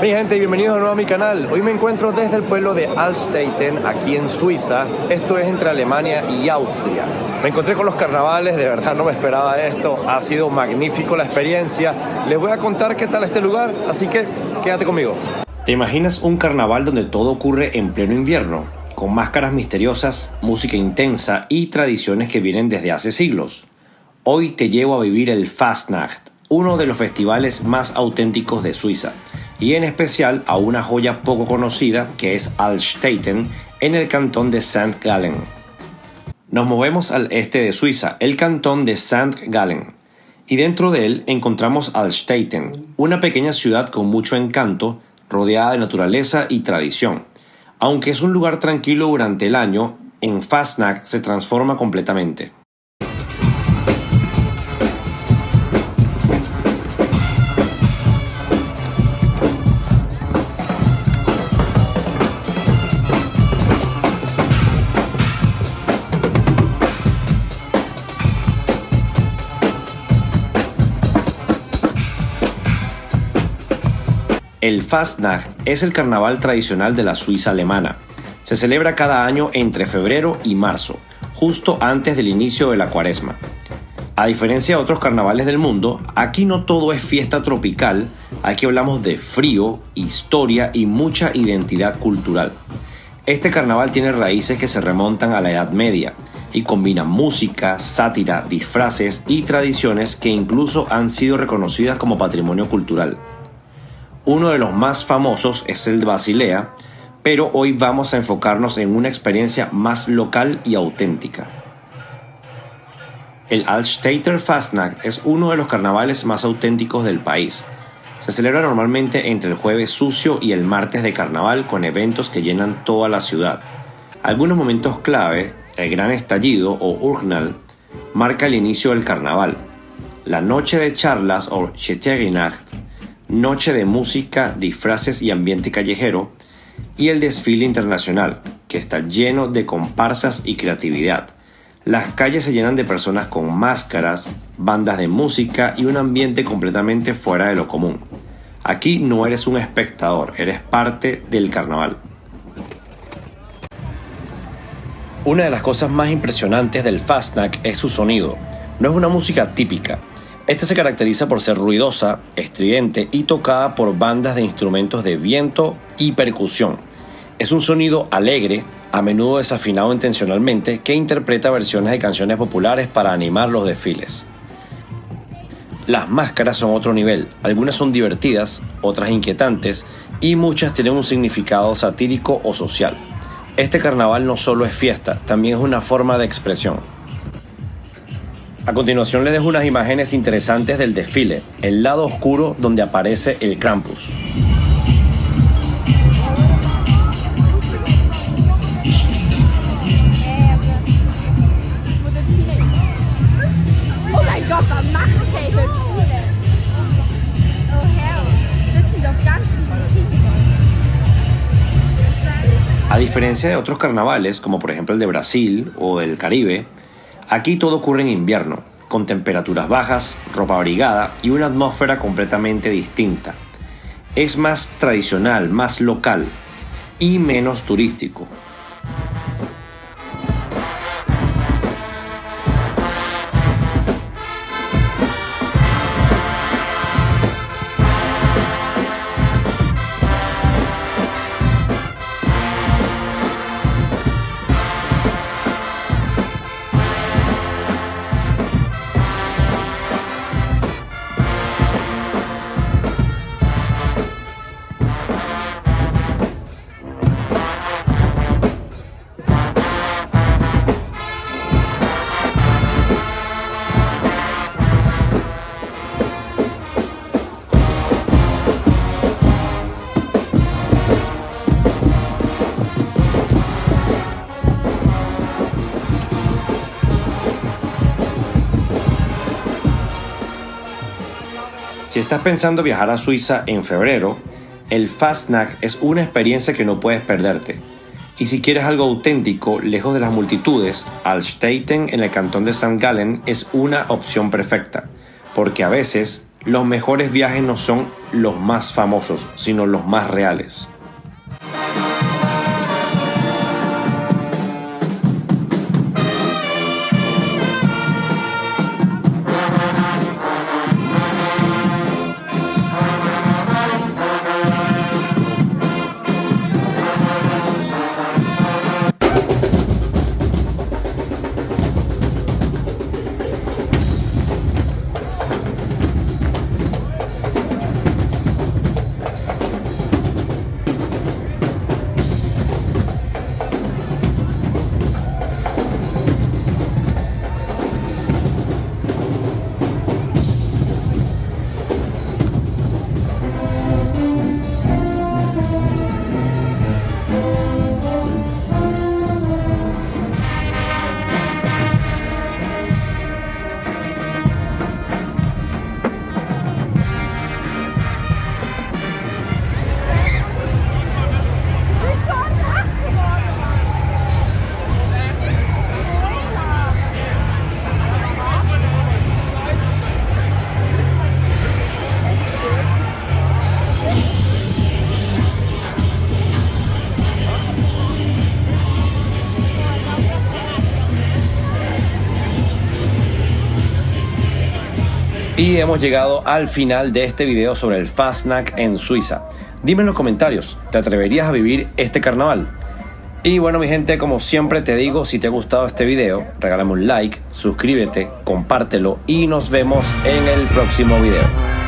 Mi gente, bienvenidos de nuevo a mi canal. Hoy me encuentro desde el pueblo de Altstetten, aquí en Suiza. Esto es entre Alemania y Austria. Me encontré con los carnavales, de verdad no me esperaba esto. Ha sido magnífico la experiencia. Les voy a contar qué tal este lugar, así que quédate conmigo. ¿Te imaginas un carnaval donde todo ocurre en pleno invierno? Con máscaras misteriosas, música intensa y tradiciones que vienen desde hace siglos. Hoy te llevo a vivir el Fastnacht, uno de los festivales más auténticos de Suiza, y en especial a una joya poco conocida que es Altstetten en el cantón de St. Gallen. Nos movemos al este de Suiza, el cantón de St. Gallen, y dentro de él encontramos Altstetten, una pequeña ciudad con mucho encanto, rodeada de naturaleza y tradición. Aunque es un lugar tranquilo durante el año, en Fastnacht se transforma completamente. El Fastnacht es el carnaval tradicional de la Suiza alemana. Se celebra cada año entre febrero y marzo, justo antes del inicio de la Cuaresma. A diferencia de otros carnavales del mundo, aquí no todo es fiesta tropical, aquí hablamos de frío, historia y mucha identidad cultural. Este carnaval tiene raíces que se remontan a la Edad Media y combina música, sátira, disfraces y tradiciones que incluso han sido reconocidas como patrimonio cultural. Uno de los más famosos es el de Basilea, pero hoy vamos a enfocarnos en una experiencia más local y auténtica. El Altstetter Fastnacht es uno de los carnavales más auténticos del país. Se celebra normalmente entre el jueves sucio y el martes de carnaval con eventos que llenan toda la ciudad. Algunos momentos clave, el gran estallido o Urknall, marca el inicio del carnaval. La noche de charlas o Scheterinacht, noche de música, disfraces y ambiente callejero, y el desfile internacional, que está lleno de comparsas y creatividad. Las calles se llenan de personas con máscaras, bandas de música y un ambiente completamente fuera de lo común. Aquí no eres un espectador, eres parte del carnaval. Una de las cosas más impresionantes del Fastnacht es su sonido. No es una música típica. Esta se caracteriza por ser ruidosa, estridente y tocada por bandas de instrumentos de viento y percusión. Es un sonido alegre, a menudo desafinado intencionalmente, que interpreta versiones de canciones populares para animar los desfiles. Las máscaras son otro nivel. Algunas son divertidas, otras inquietantes y muchas tienen un significado satírico o social. Este carnaval no solo es fiesta, también es una forma de expresión. A continuación les dejo unas imágenes interesantes del desfile, el lado oscuro donde aparece el Krampus. A diferencia de otros carnavales, como por ejemplo el de Brasil o el Caribe, aquí todo ocurre en invierno, con temperaturas bajas, ropa abrigada y una atmósfera completamente distinta. Es más tradicional, más local y menos turístico. Si estás pensando viajar a Suiza en febrero, el Fastnacht es una experiencia que no puedes perderte. Y si quieres algo auténtico, lejos de las multitudes, Altstetten en el cantón de St. Gallen es una opción perfecta, porque a veces los mejores viajes no son los más famosos, sino los más reales. Y hemos llegado al final de este video sobre el Fastnacht en Suiza. Dime en los comentarios, ¿te atreverías a vivir este carnaval? Y bueno, mi gente, como siempre te digo, si te ha gustado este video, regálame un like, suscríbete, compártelo y nos vemos en el próximo video.